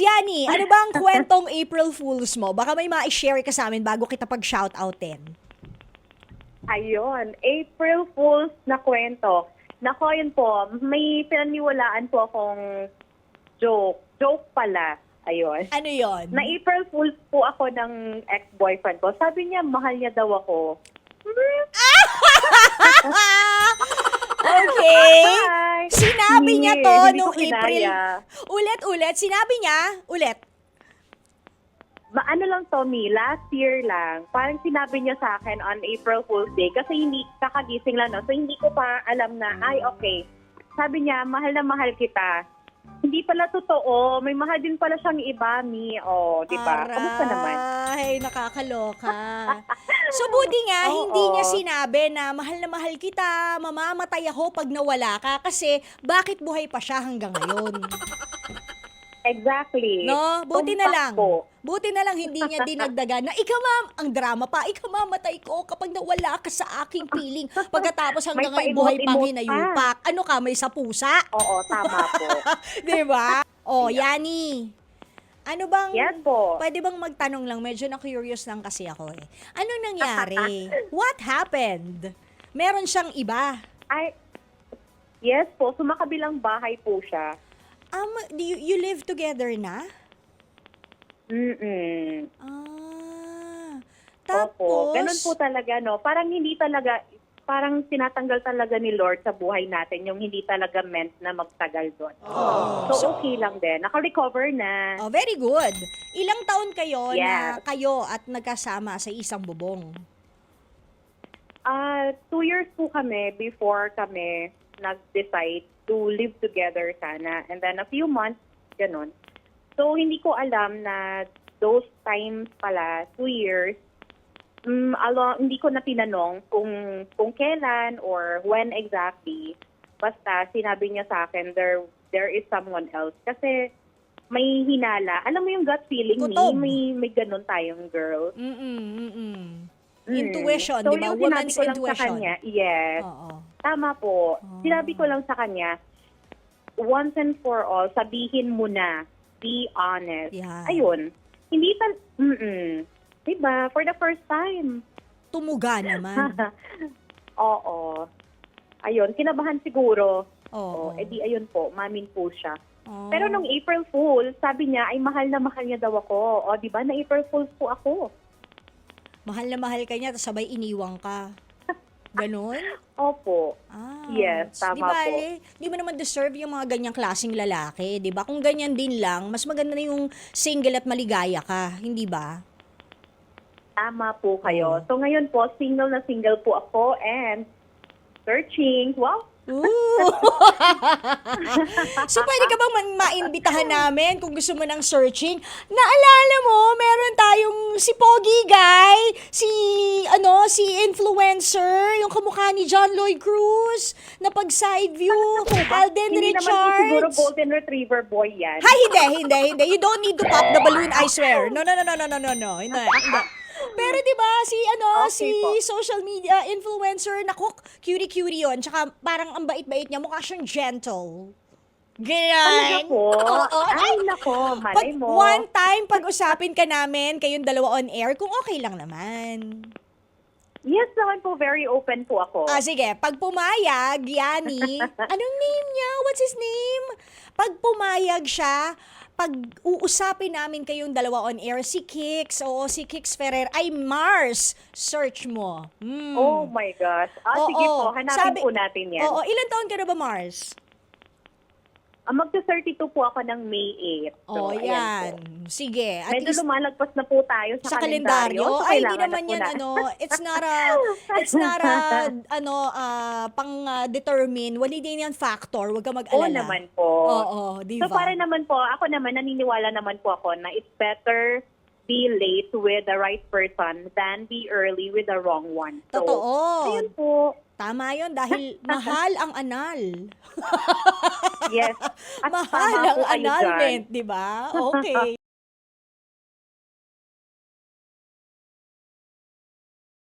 Yani, ano ba ang kwentong April Fools mo? Baka may ma-share ka sa amin bago kita pag-shoutoutin. Ayun, April Fool's na kwento. Nako, yun po, may pinaniwalaan po akong joke. Joke pala. Ayun. Ano yon? Na April Fool's po ako ng ex-boyfriend ko. Sabi niya, mahal niya daw ako. Okay. Hi! Sinabi niya Hindi, to hindi nung ko April. kinaya. Ulit. Sinabi niya, ulit. Ano lang, Tommy, last year lang, parang sinabi niya sa akin on April Fool's Day kasi hindi kakagising lang, no? So hindi ko pa alam na, ay, okay. Sabi niya, mahal na mahal kita. Hindi pala totoo. May mahal din pala siyang iba, Mi. O, di ba? Kamusta naman? Ay, nakakaloka. So, buti nga, Oo. hindi niya sinabi na mahal kita, mamamatay ako pag nawala ka kasi bakit buhay pa siya hanggang ngayon? Exactly. No? Buti na Tumpak lang. po. Buti na lang hindi niya dinagdagan na ang drama pa, ikamamatay ko kapag nawala ka sa aking piling. Pagkatapos hanggang May ngayon buhay pang pa-emote-emote hinayupak. Ano ka, may sa pusa? Oo, tama po. Di ba? Oh, Yani. Ano bang, Yes po. pwede bang magtanong lang? Medyo na-curious lang kasi ako eh. Ano nangyari? What happened? Meron siyang iba. Ay, yes po. Sumakabilang bahay po siya. You live together na? Mm-mm. Ah. Opo. Tapos, Ganun po talaga, no? Parang hindi talaga, parang sinatanggal talaga ni Lord sa buhay natin yung hindi talaga meant na magtagal doon. So, okay lang din. Naka-recover na. oh, very good. Ilang taon kayo na Yes. kayo at nagkasama sa isang bubong? 2 years po kami before kami nag-decide to live together sana. And then a few months, ganun. So, hindi ko alam na those times pala, 2 years, hindi ko na tinanong kung kailan or when exactly. Basta, sinabi niya sa akin, there is someone else. Kasi, may hinala. Alam mo yung gut feeling Kutob. may ganun tayong girl. Intuition, So, di ba? yung Woman's sinabi ko lang sa intuition. kanya, yes. Oo. Tama po. Sinabi ko lang sa kanya, once and for all, sabihin mo na. Be honest. Yan. Ayun. Hindi diba? For the first time. Tumuga naman. Oo. Ayun. Kinabahan siguro. Oo. Di ayun po. Mamin po siya. Oh. Pero nung April Fool, sabi niya, ay mahal na mahal niya daw ako. O, diba? Na April Fool po ako. Mahal na mahal ka niya, tapos sabay iniwang ka. Ganon? Opo. Yes, Di tama po. Di mo naman deserve yung mga ganyang klaseng lalaki, di ba? Kung ganyan din lang, mas maganda na yung single at maligaya ka, hindi ba? Tama po kayo. So ngayon po, single na single po ako and searching. Wow! Ooh. So, pwede ka bang maimbitahan namin kung gusto mo ng searching? Naalala mo, meron tayong si Pogi Guy, si influencer, yung kamukha ni John Lloyd Cruz, na pag side view, Alden Hindi naman po siguro Richards. Golden Retriever boy yan. Hay, hindi. You don't need to pop the balloon, I swear. No. Hindi. Pero 'di ba si Okay po. social media influencer, nako, cutie 'yon. Tsaka parang ang bait-bait niya, mukha siyang gentle. Talaga Ganyan. po? Oo. Ay, nako, malay mo. One time, pag-usapin ka namin, kayong dalawa on air, kung okay lang naman. Yes naman po, very open po ako. Sige, pag pumayag, Yani, anong name niya? What's his name? Pag pumayag siya, pag uusapin namin kayong dalawa on air, si Kix Ferrer, ay Mars, search mo. Oh my gosh. Sige po, hanapin po natin yan. Oo, ilan taon ka na ba, Mars? Magsa-32 po ako ng May 8. So, ayan Yan. po. Sige. At Medyo least lumalagpas na po tayo sa kalendaryo. So, Ay, hindi kailangan naman na po yan, na. it's not a, pang-determine. Wali din yan factor. Huwag ka mag-alala. Oo naman po. Oo, di ba? So, para naman po, ako naman, naniniwala naman po ako na it's better be late with the right person than be early with the wrong one. So, Totoo. ayun po. Tama yun dahil mahal ang anal. Yes. At Mahal tama ang po kayo dyan. annulment, di ba? Okay.